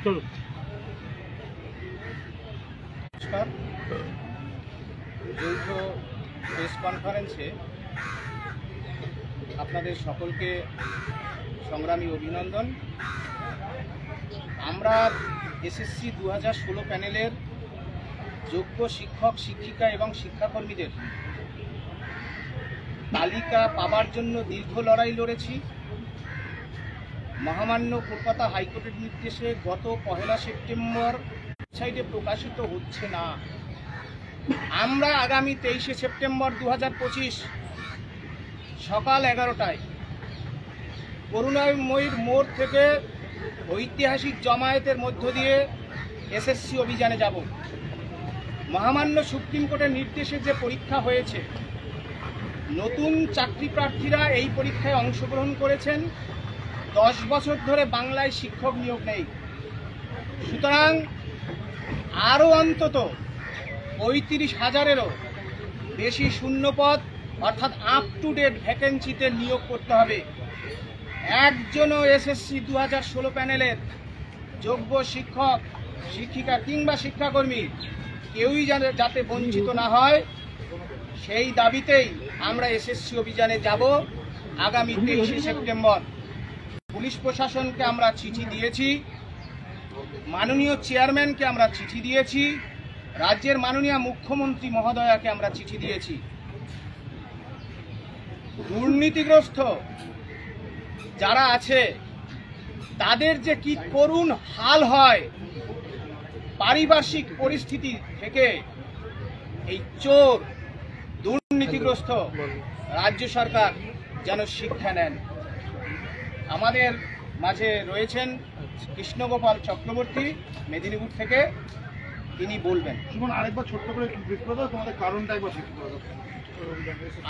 নমস্কার। যৌথ প্রেস কনফারেন্সে আপনাদের সকলকে সংগ্রামী অভিনন্দন। আমরা এসএসসি 2016 প্যানেলের যোগ্য শিক্ষক, শিক্ষিকা এবং শিক্ষাকর্মীদের তালিকা পাবার জন্য দীর্ঘ লড়াই লড়েছি। মহামান্য কলকাতা হাইকোর্টের নির্দেশে গত 1 সেপ্টেম্বর ওয়েবসাইটে প্রকাশিত হচ্ছে না। আমরা আগামী 23 সেপ্টেম্বর 2025 সকাল 11টায় করুণাময়ীর মোড় থেকে ঐতিহাসিক জমায়েতের মধ্য দিয়ে এসএসসি অভিযানে যাব। মহামান্য সুপ্রিম কোর্টের নির্দেশে যে পরীক্ষা হয়েছে, নতুন চাকরি প্রার্থীরা এই পরীক্ষায় অংশগ্রহণ করেছেন। 10 বছর ধরে বাংলায় শিক্ষক নিয়োগ নেই। সুতরাং আরও অন্তত 35,000-এরও বেশি শূন্যপদ অর্থাৎ আপ টু ডেট ভ্যাকেন্সিতে নিয়োগ করতে হবে। একজনও এসএসসি 2016 প্যানেলের যোগ্য শিক্ষক, শিক্ষিকা কিংবা শিক্ষাকর্মী কেউই যাতে বঞ্চিত না হয়, সেই দাবিতেই আমরা এসএসসি অভিযানে যাব আগামী 23 সেপ্টেম্বর। পুলিশ প্রশাসনকে আমরা চিঠি দিয়েছি, মাননীয় চেয়ারম্যানকে আমরা চিঠি দিয়েছি, রাজ্যের মাননীয় মুখ্যমন্ত্রী মহোদয়াকে আমরা চিঠি দিয়েছি। দুর্নীতিগ্রস্ত যারা আছে তাদের যে কি করুণ হাল হয়, পারিপার্শ্বিক পরিস্থিতি থেকে এই চোর দুর্নীতিগ্রস্ত রাজ্য সরকার যেন শিক্ষা নেন। আমাদের মাঝে রয়েছেন কৃষ্ণগোপাল চক্রবর্তী মেদিনীপুর থেকে, তিনি বলবেন। আরেকবার ছোট্ট করে তোমাদের কারণটা একবার।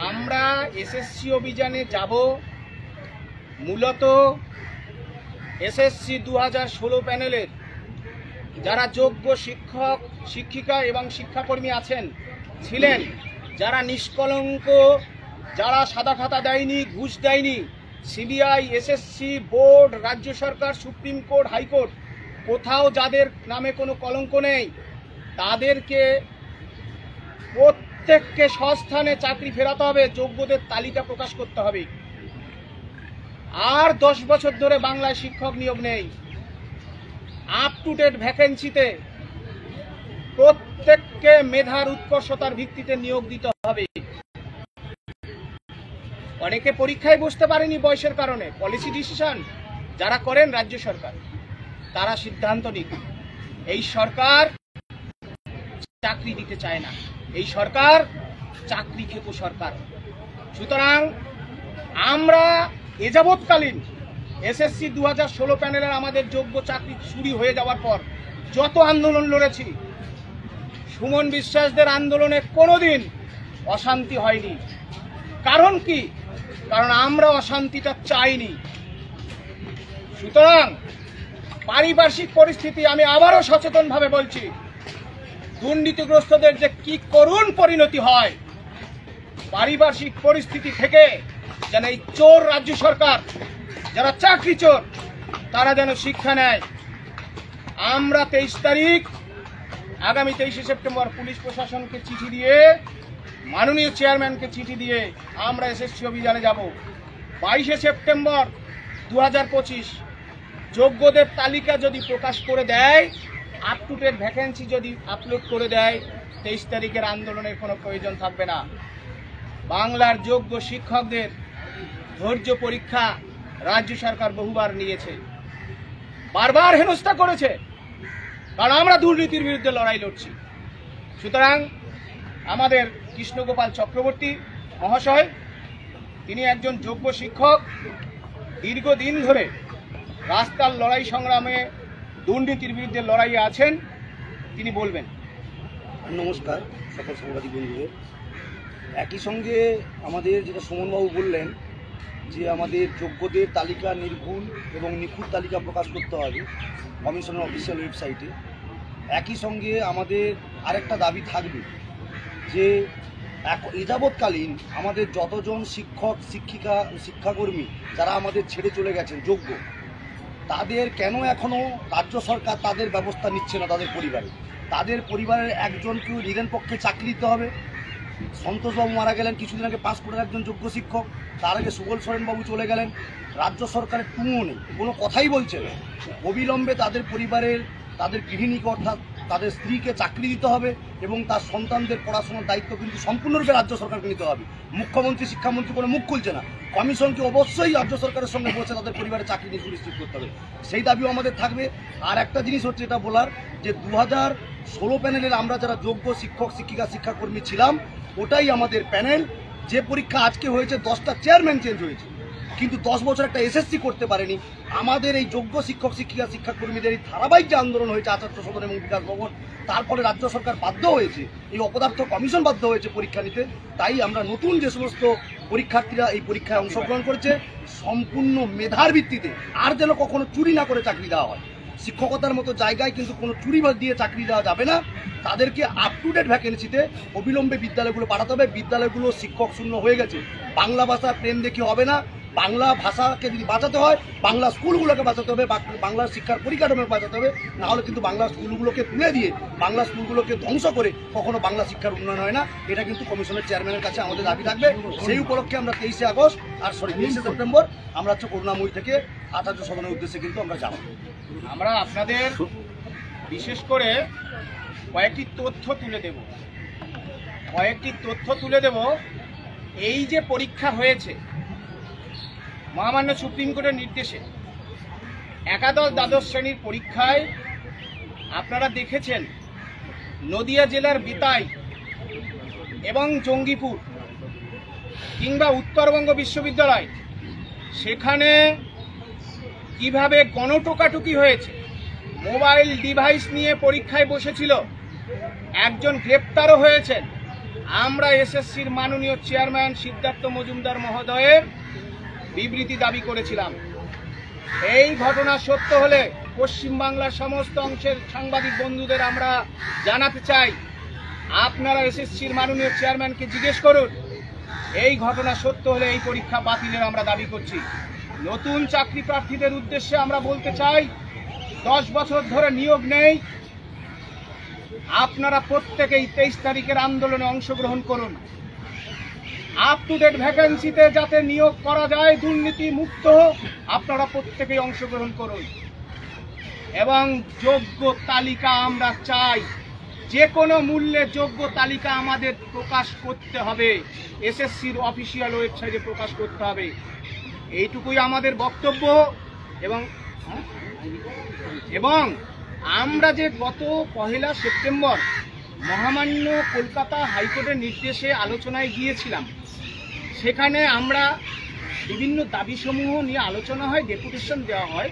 আমরা এসএসসি অভিযানে যাব মূলত এসএসসি 2016 প্যানেলের যারা যোগ্য শিক্ষক, শিক্ষিকা এবং শিক্ষাকর্মী ছিলেন, যারা নিষ্কলঙ্ক, যারা সাদা খাতা দেয়নি, ঘুষ দেয়নি, সিবিআই, এসএসসি বোর্ড, রাজ্য সরকার, সুপ্রিম কোর্ট, হাইকোর্ট, কোথাও যাদের নামে কোনো কলঙ্ক নেই, তাদেরকে প্রত্যেককে স্বস্থানে চাকরি ফেরাতে হবে, যোগ্যদের তালিকা প্রকাশ করতে হবে। আর 10 বছর ধরে বাংলায় শিক্ষক নিয়োগ নেই। আপ টু ডেট ভ্যাকেন্সিতে প্রত্যেককে মেধার উৎকর্ষতার ভিত্তিতে নিয়োগ দিতে হবে। অনেকে পরীক্ষায় বসতে পারেনি বয়সের কারণে, পলিসি ডিসিশন যারা করেন রাজ্য সরকার, তারা সিদ্ধান্ত নিক। এই সরকার চাকরি দিতে চায় না, এই সরকার চাকরি খেকো সরকার। সুতরাং আমরা এযাবৎকালীন এসএসসি 2016 প্যানেলের আমাদের যোগ্য চাকরি চুরি হয়ে যাওয়ার পর যত আন্দোলন লড়েছি, সুমন বিশ্বাসদের আন্দোলনে কোনোদিন অশান্তি হয়নি। কারণ কি? কারণ আমরা অশান্তিটা চাইনি। সুতরাং পারিপার্শ্বিক পরিস্থিতি, আমি আবারও সচেতনভাবে বলছি, দুর্নীতিগ্রস্তদের যে কি করুণ পরিণতি হয়, পারিপার্শ্বিক পরিস্থিতি থেকে যেন এই চোর রাজ্য সরকার, যারা চাকরি চোর, তারা যেন শিক্ষা নেয়। আমরা 23 তারিখ আগামী 23 সেপ্টেম্বর পুলিশ প্রশাসনকে চিঠি দিয়ে, মাননীয় চেয়ারম্যানকে চিঠি দিয়ে আমরা এসএসসি অভিযানে যাব। 22 সেপ্টেম্বর 2025 যোগ্যদের তালিকা যদি প্রকাশ করে দেয়, আপ টু ডেট ভ্যাকেন্সি যদি আপলোড করে দেয়, 23 তারিখের আন্দোলনের কোনো প্রয়োজন থাকবে না। বাংলার যোগ্য শিক্ষকদের ধৈর্য পরীক্ষা রাজ্য সরকার বহুবার নিয়েছে, বারবার হেনস্থা করেছে, কারণ আমরা দুর্নীতির বিরুদ্ধে লড়াই লড়ছি। সুতরাং আমাদের কৃষ্ণগোপাল চক্রবর্তী মহাশয়, তিনি একজন যোগ্য শিক্ষক, দীর্ঘদিন ধরে রাস্তার লড়াই সংগ্রামে দুর্নীতির বিরুদ্ধে লড়াইয়ে আছেন, তিনি বলবেন। নমস্কার সকল সাংবাদিক বন্ধুদের। একই সঙ্গে আমাদের যেটা সুমনবাবু বললেন যে আমাদের যোগ্যদের তালিকা নির্ভুল এবং নিখুঁত তালিকা প্রকাশ করতে হবে কমিশনের অফিসিয়াল ওয়েবসাইটে। একই সঙ্গে আমাদের আরেকটা দাবি থাকবে যে এযাবৎকালীন আমাদের যতজন শিক্ষক, শিক্ষিকা, শিক্ষাকর্মী যারা আমাদের ছেড়ে চলে গেছেন যোগ্য, তাদের কেন এখনো রাজ্য সরকার তাদের ব্যবস্থা নিচ্ছে না তাদের পরিবারের একজনকেও নিরেন পক্ষে চাকরি দিতে হবে। সন্তোষবাবু মারা গেলেন কিছুদিন আগে, পাঁশকুড়ার একজন যোগ্য শিক্ষক, তার আগে সুবল সরেনবাবু চলে গেলেন, রাজ্য সরকারের টুমো নেই, কোনো কথাই বলছে না। অবিলম্বে তাদের পরিবারের তাদের গৃহিণীকে অর্থাৎ তাদের স্ত্রীকে চাকরি দিতে হবে এবং তার সন্তানদের পড়াশোনার দায়িত্ব কিন্তু সম্পূর্ণরূপে রাজ্য সরকারকে নিতে হবে। মুখ্যমন্ত্রী শিক্ষামন্ত্রী কোনো মুখ খুলছে না। কমিশনকে অবশ্যই রাজ্য সরকারের সঙ্গে বসে তাদের পরিবারের চাকরি নিয়ে সুনিশ্চিত করতে হবে, সেই দাবিও আমাদের থাকবে। আর একটা জিনিস হচ্ছে এটা বলার যে 2016 প্যানেলের আমরা যারা যোগ্য শিক্ষক শিক্ষিকা শিক্ষাকর্মী ছিলাম ওটাই আমাদের প্যানেল। যে পরীক্ষা আজকে হয়েছে 10টা চেয়ারম্যান চেঞ্জ হয়েছে, কিন্তু 10 বছর একটা এসএসসি করতে পারেনি। আমাদের এই যোগ্য শিক্ষক শিক্ষিকা শিক্ষাকর্মীদের এই ধারাবাহিক যে আন্দোলন হয়েছে আচার্য সদন এবং বিকাশ ভবন, তার ফলে রাজ্য সরকার বাধ্য হয়েছে, এই অপদার্থ কমিশন বাধ্য হয়েছে পরীক্ষা নিতে। তাই আমরা নতুন যে সমস্ত পরীক্ষার্থীরা এই পরীক্ষায় অংশগ্রহণ করেছে সম্পূর্ণ মেধার ভিত্তিতে, আর যেন কখনো চুরি না করে চাকরি দেওয়া হয়। শিক্ষকতার মতো জায়গায় কিন্তু কোনো চুরি দিয়ে চাকরি দেওয়া যাবে না। তাদেরকে আপ টু ডেট ভ্যাকেন্সিতে অবিলম্বে বিদ্যালয়গুলো পাঠাতে হবে। বিদ্যালয়গুলো শিক্ষক শূন্য হয়ে গেছে, বাংলা ভাষা প্রেম দেখে হবে না। বাংলা ভাষাকে যদি বাঁচাতে হয়, বাংলা স্কুলগুলোকে বাঁচাতে হবে, বাংলা শিক্ষার পরিকাঠামো বাঁচাতে হবে। না হলে কিন্তু বাংলা স্কুলগুলোকে তুলে দিয়ে বাংলা স্কুলগুলোকে ধ্বংস করে কখনো বাংলা শিক্ষার উন্নয়ন হয় না। এটা কিন্তু কমিশনের চেয়ারম্যানের কাছে আমাদের দাবি থাকবে। সেই উপলক্ষে আমরা 23শে সেপ্টেম্বর আমরা হচ্ছে করুণাময়ী থেকে আচার্য সদনের উদ্দেশ্যে কিন্তু আমরা যাব। আমরা আপনাদের বিশেষ করে কয়েকটি তথ্য তুলে দেব। এই যে পরীক্ষা হয়েছে মহামান্য সুপ্রিম কোর্টের নির্দেশে, একাদশ দ্বাদশ শ্রেণীর পরীক্ষায় আপনারা দেখেছেন নদিয়া জেলার বিতাই এবং জঙ্গিপুর কিংবা উত্তরবঙ্গ বিশ্ববিদ্যালয়, সেখানে কিভাবে গণটোকাটুকি হয়েছে। মোবাইল ডিভাইস নিয়ে পরীক্ষায় বসেছিল, একজন গ্রেপ্তারও হয়েছেন। আমরা এসএসসির মাননীয় চেয়ারম্যান সিদ্ধার্থ মজুমদার মহোদয়ের বিবৃতি দাবি করেছিলাম। এই ঘটনা সত্য হলে পশ্চিমবাংলার সমস্ত অংশের সাংবাদিক বন্ধুদের আমরা জানাতে চাই, আপনারা এসএসসির মাননীয় চেয়ারম্যানকে জিজ্ঞেস করুন। এই ঘটনা সত্য হলে এই পরীক্ষা বাতিলের আমরা দাবি করছি। নতুন চাকরি প্রার্থীদের উদ্দেশ্যে আমরা বলতে চাই, 10 বছর ধরে নিয়োগ নেই, আপনারা প্রত্যেকেই 23 তারিখের আন্দোলনে অংশগ্রহণ করুন। আপ টু ডেট ভ্যাকেন্সিতে যাতে নিয়োগ করা যায় দুর্নীতি মুক্ত, আপনারা প্রত্যেকেই অংশগ্রহণ করুন। এবং যোগ্য তালিকা আমরা চাই, যে কোনো মূল্যে যোগ্য তালিকা আমাদের প্রকাশ করতে হবে, এসএসসির অফিসিয়াল ওয়েবসাইটে প্রকাশ করতে হবে। এইটুকুই আমাদের বক্তব্য। এবং আমরা যে গত 1 সেপ্টেম্বর মহামান্য কলকাতা হাইকোর্টের নির্দেশে আলোচনায় গিয়েছিলাম, সেখানে আমরা বিভিন্ন দাবিসমূহ নিয়ে আলোচনা হয়, ডেপুটেশন দেওয়া হয়।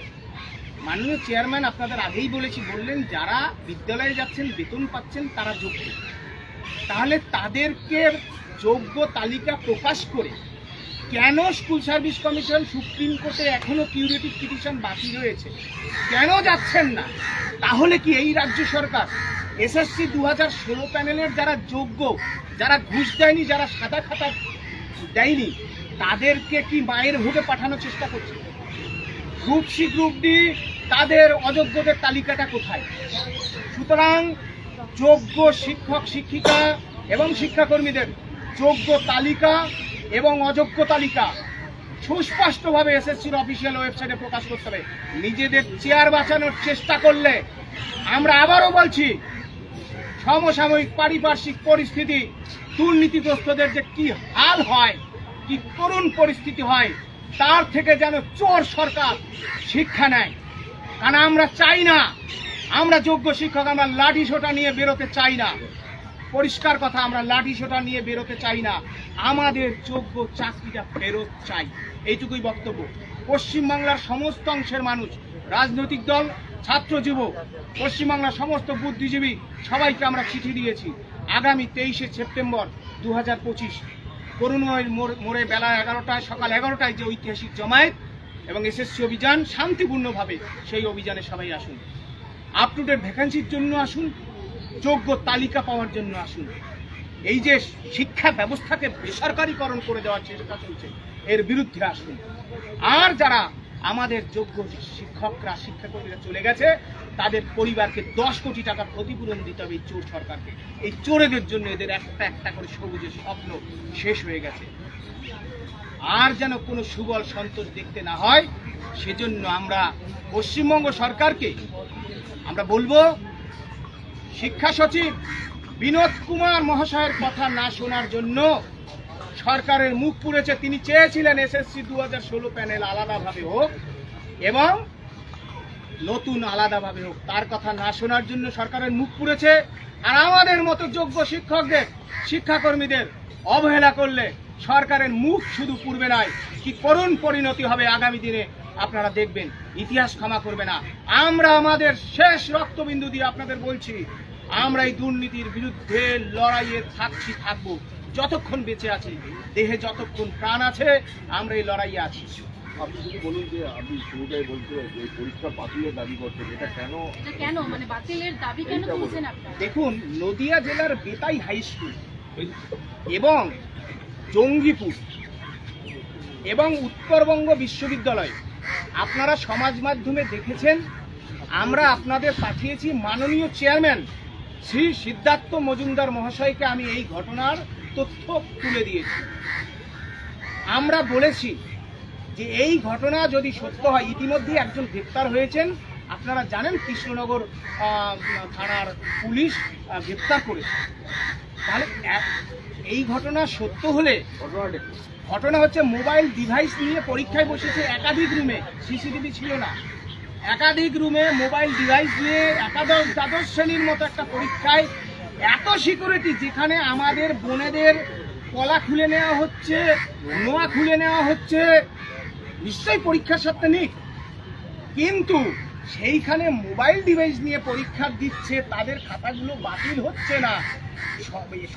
মাননীয় চেয়ারম্যান আপনাদের আগেই বললেন যারা বিদ্যালয়ে যাচ্ছেন বেতন পাচ্ছেন তারা যোগ্য, তাহলে তাদেরকে যোগ্য তালিকা প্রকাশ করে কেন স্কুল সার্ভিস কমিশন সুপ্রিম কোর্টে এখনো কিউরেটিভ পিটিশন বাকি রয়েছে, কেন যাচ্ছেন না? তাহলে কি এই রাজ্য সরকার এসএসসি 2016 প্যানেলের যারা যোগ্য, যারা ঘুষ দেয়নি, যারা সাদা খাতা দেয়নি, তাদেরকে কি মায়ের ভোগে পাঠানোর চেষ্টা করছে? গ্রুপ সি গ্রুপ ডি তাদের অযোগ্যদের তালিকাটা কোথায়? সুতরাং যোগ্য শিক্ষক শিক্ষিকা এবং শিক্ষাকর্মীদের যোগ্য তালিকা এবং অযোগ্য তালিকা সুস্পষ্টভাবে এসএসসির অফিসিয়াল ওয়েবসাইটে প্রকাশ করতে হবে। নিজেদের চেয়ার বাঁচানোর চেষ্টা করলে, আমরা আবারও বলছি, সমসাময়িক পারিপার্শ্বিক পরিস্থিতি, দুর্নীতিগ্রস্তদের যে কি হাল হয়, কি করুণ পরিস্থিতি হয়, তার থেকে যেন চোর সরকার শিক্ষা নেয়। কারণ আমরা চাই না, আমরা যোগ্য শিক্ষক আমরা লাঠি সোটা নিয়ে বেরোতে চাই না। পরিষ্কার কথা, আমরা লাঠি সোটা নিয়ে বেরোতে চাই না, আমাদের যোগ্য চাকরিটা ফেরত চাই। এইটুকুই বক্তব্য। পশ্চিমবাংলার সমস্ত অংশের মানুষ, রাজনৈতিক দল, ছাত্র যুবক, পশ্চিমবাংলার সমস্ত বুদ্ধিজীবী সবাইকে আমরা চিঠি দিয়েছি। আগামী 23শে সেপ্টেম্বর 2025 করুণাময়ী মোড়ে বেলা 11টায়, সকাল 11টায় যে ঐতিহাসিক জমায়েত এবং এসএসসি অভিযান, শান্তিপূর্ণভাবে সেই অভিযানে সবাই আসুন। আপ টু ডেট ভ্যাকেন্সির জন্য আসুন, যোগ্য তালিকা পাওয়ার জন্য আসুন। এই যে শিক্ষা ব্যবস্থাকে বেসরকারীকরণ করে দেওয়ার চেষ্টা চলছে, এর বিরুদ্ধে আসুন। আর যারা আমাদের যোগ্য শিক্ষকরা শিক্ষাকর্মীরা চলে গেছে, তাদের পরিবারকে 10 কোটি টাকার ক্ষতিপূরণ দিতে হবে এই চোর সরকারকে। এই চোরেদের জন্য এদের একটা একটা করে সবুজের স্বপ্ন শেষ হয়ে গেছে। আর যেন কোনো সুবল সন্তোষ দেখতে না হয়, সেজন্য আমরা পশ্চিমবঙ্গ সরকারকে আমরা বলবো, শিক্ষা সচিব বিনোদ কুমার মহাশয়ের কথা না শোনার জন্য সরকারের মুখ পুড়েছে। তিনি চেয়েছিলেন এসএসসি 2016 প্যানেল আলাদাভাবে হোক এবং নতুন আলাদাভাবে হোক, তার কথা না শোনার জন্য সরকারের মুখ পুড়েছে। আর আমাদের মতো যোগ্য শিক্ষকদের শিক্ষাকর্মীদের অবহেলা করলে সরকারের মুখ শুধু পুড়বে নয়, কি করুণ পরিণতি হবে আগামী দিনে আপনারা দেখবেন, ইতিহাস ক্ষমা করবে না। আমরা আমাদের শেষ রক্তবিন্দু দিয়ে আপনাদের বলছি, আমরা এই দুর্নীতির বিরুদ্ধে লড়াইয়ে থাকবো যতক্ষণ বেঁচে আছি, দেহে যতক্ষণ প্রাণ আছে আমরা এই লড়াইয়ে আছি। আপনি যদি বলুন যে আপনি শুরুটাই বলছিলেন যে পরীক্ষা বাতিলের দাবি করছেন, এটা কেন মানে বাতিলের দাবি কেন তুলছেন আপনারা? দেখুন, নদিয়া জেলার বেতাই হাই স্কুল এবং জঙ্গিপুর এবং উত্তরবঙ্গ বিশ্ববিদ্যালয় আপনারা সমাজ মাধ্যমে দেখেছেন। আমরা আপনাদের পাঠিয়েছি মাননীয় চেয়ারম্যান শ্রী সিদ্ধার্থ মজুমদার মহাশয়কে আমি এই ঘটনার তথ্য তুলে দিয়েছি। আমরা বলেছি যে এই ঘটনা যদি সত্য হয়, ইতিমধ্যে একজন গ্রেপ্তার হয়েছেন, আপনারা জানেন কৃষ্ণনগর থানার পুলিশ গ্রেপ্তার করেছে। তাহলে এই ঘটনা সত্য হলে, ঘটনা হচ্ছে মোবাইল ডিভাইস নিয়ে পরীক্ষায় বসেছে একাধিক রুমে, সিসিটিভি ছিল না, একাধিক রুমে মোবাইল ডিভাইস নিয়ে দ্বাদশ শ্রেণীর মতো একটা পরীক্ষায় এত সিকিউরিটি, যেখানে আমাদের বোনেদের কলা খুলে নেওয়া হচ্ছে, নোয়া খুলে নেওয়া হচ্ছে, নিশ্চয়ই পরীক্ষার সাথে নেই, কিন্তু সেইখানে মোবাইল ডিভাইস নিয়ে পরীক্ষা দিচ্ছে, তাদের খাতাগুলো বাতিল হচ্ছে না,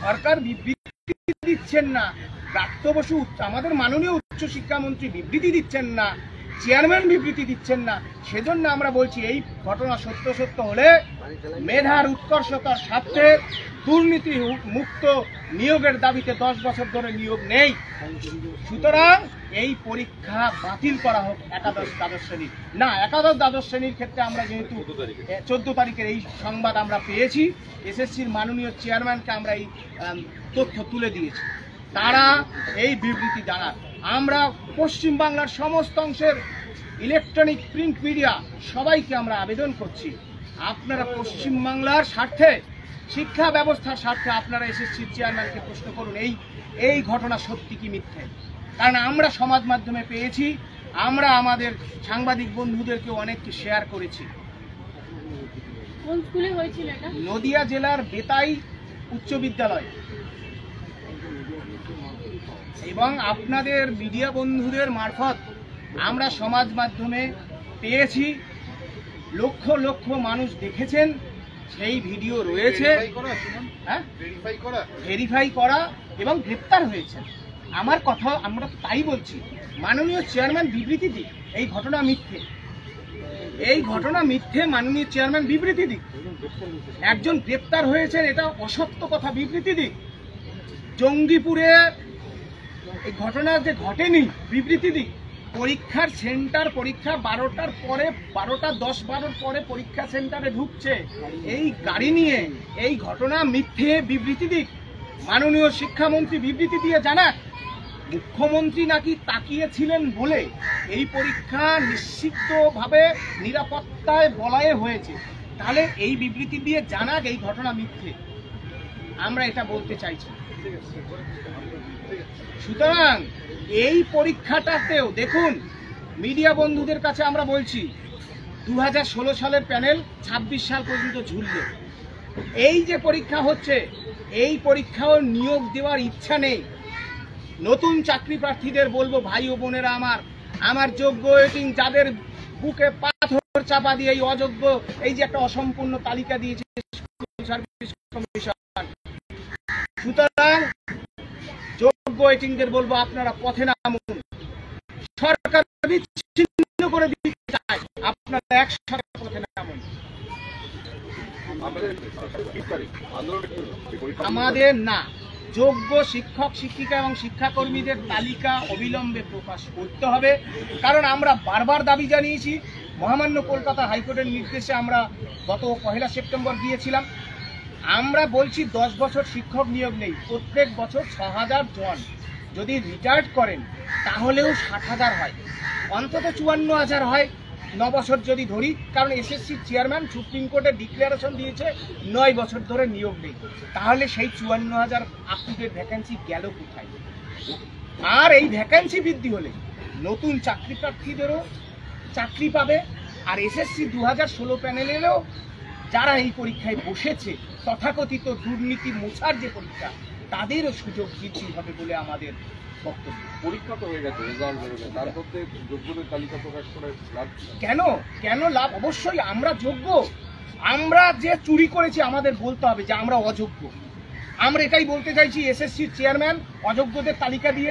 সরকার বিবৃতি দিচ্ছেন না, প্রাপ্ত বসু আমাদের মাননীয় উচ্চশিক্ষামন্ত্রী বিবৃতি দিচ্ছেন না, চেয়ারম্যান বিবৃতি দিচ্ছেন না। সেজন্য আমরা বলছি এই ঘটনা সত্য হলে মেধার উৎকর্ষতার স্বার্থে দুর্নীতি মুক্ত নিয়োগের দাবিতে 10 বছর ধরে নিয়োগ নেই, সুতরাং এই পরীক্ষা বাতিল করা হোক একাদশ দ্বাদশ শ্রেণীর। না, একাদশ দ্বাদশ শ্রেণীর ক্ষেত্রে আমরা যেহেতু 14 তারিখের এই সংবাদ আমরা পেয়েছি, এসএসসির মাননীয় চেয়ারম্যানকে আমরা এই তথ্য তুলে দিয়েছি, তারা এই বিবৃতি জানান। আমরা পশ্চিমবাংলার সমস্ত অংশের ইলেকট্রনিক প্রিন্ট মিডিয়া সবাইকে আমরা আবেদন করছি, আপনারা পশ্চিমবাংলার স্বার্থে, শিক্ষা ব্যবস্থার স্বার্থে আপনারা এসএসসির চেয়ারম্যানকে প্রশ্ন করুন এই ঘটনা সত্যি কি মিথ্যে। কারণ আমরা সমাজ মাধ্যমে পেয়েছি, আমরা আমাদের সাংবাদিক বন্ধুদেরকে অনেককে শেয়ার করেছি। কোন স্কুলে হয়েছিল এটা? নদিয়া জেলার বেতাই উচ্চ বিদ্যালয়। এবং আপনাদের মিডিয়া বন্ধুদের মারফত আমরা সমাজ মাধ্যমে পেয়েছি, লক্ষ লক্ষ মানুষ দেখেছেন, সেই ভিডিও রয়েছে, ভেরিফাই করা এবং গ্রেপ্তার হয়েছে। আমার কথা আমরা তাই বলছি, মাননীয় চেয়ারম্যান বিবৃতি দিক এই ঘটনা মিথ্যে, এই ঘটনা মিথ্যে, মাননীয় চেয়ারম্যান বিবৃতি দিক। একজন গ্রেপ্তার হয়েছেন, এটা অসত্য কথা, বিবৃতি দিক। জঙ্গিপুরে এই ঘটনা যে ঘটেনি, বিবৃতি দিক। পরীক্ষার সেন্টার, পরীক্ষা 12টার পরে, 12টা 10-12 পরে পরীক্ষা সেন্টারে ঢুকছে এই গাড়ি নিয়ে, এই ঘটনা মিথ্যে, বিবৃতি দিক। মাননীয় শিক্ষামন্ত্রী বিবৃতি দিয়ে জানাক, মুখ্যমন্ত্রী নাকি তাকিয়েছিলেন বলে এই পরীক্ষা নিশ্চিতভাবে নিরাপত্তায় বলয়ে হয়েছে, তাহলে এই বিবৃতি দিয়ে জানাক এই ঘটনা মিথ্যে। আমরা এটা বলতে চাইছি। সুতরাং এই পরীক্ষাটাতেও দেখুন, মিডিয়া বন্ধুদের কাছে আমরা বলছি, 2016 সালের প্যানেল 26 সাল পর্যন্ত ঝুলবে। এই যে পরীক্ষা হচ্ছে, এই পরীক্ষাও নিয়োগ দেওয়ার ইচ্ছা নেই। নতুন চাকরি প্রার্থীদের বলবো, ভাই ও বোনেরা আমার যোগ্য ওয়েটিং, যাদের বুকে পাথর চাপা দিয়ে এই অযোগ্য, এই যে একটা অসম্পূর্ণ তালিকা দিয়েছে সার্ভিস কমিশন, সুতরাং যোগ্য ওয়েটিংদের বলবো আপনারা পথে নামুন। সরকার বিচ্ছিন্ন করে দিতে চায়, আপনারা একসাথে পথে নামুন। আমাদের না, যোগ্য শিক্ষক শিক্ষিকা এবং শিক্ষাকর্মীদের তালিকা অবিলম্বে প্রকাশ করতে হবে। কারণ আমরা বারবার দাবি জানিয়েছি, মহামান্য কলকাতা হাইকোর্টের নির্দেশে আমরা গত 1 সেপ্টেম্বর গিয়েছিলাম। আমরা বলছি 10 বছর শিক্ষক নিয়োগ নেই, প্রত্যেক বছর 6000 জন যদি রিটায়ার্ড করেন তাহলেও 60,000 হয়, অন্তত 54,000 হয় 9 বছর যদি ধরি। কারণ এসএসসির চেয়ারম্যান সুপ্রিম কোর্টে ডিক্লারেশন দিয়েছে 9 বছর ধরে নিয়োগ নেই, তাহলে সেই 54,000 আপডেটেড ভ্যাকেন্সি গেল কোথায়? আর এই ভ্যাকেন্সি বৃদ্ধি হলে নতুন চাকরি প্রার্থীদেরও চাকরি পাবে, আর এসএসসি 2016 প্যানেলেরও যারা এই পরীক্ষায় বসেছে তথাকথিত দুর্নীতি মোছার যে পরীক্ষা, তাদেরও সুযোগ বৃদ্ধি হবে বলে আমাদের বক্তব্য। পরীক্ষা তো হয়ে গেছে, রেজাল্ট বেরোবে, তার মধ্যে যোগ্যদের তালিকা প্রকাশ করে লাভ কি? কেন লাভ? অবশ্যই আমরা যোগ্য। আমরা যে চুরি করেছি আমাদের বলতে হবে যে আমরা অযোগ্য। আমরা এটাই বলতে চাইছি, এসএসসির চেয়ারম্যান অযোগ্যদের তালিকা দিয়ে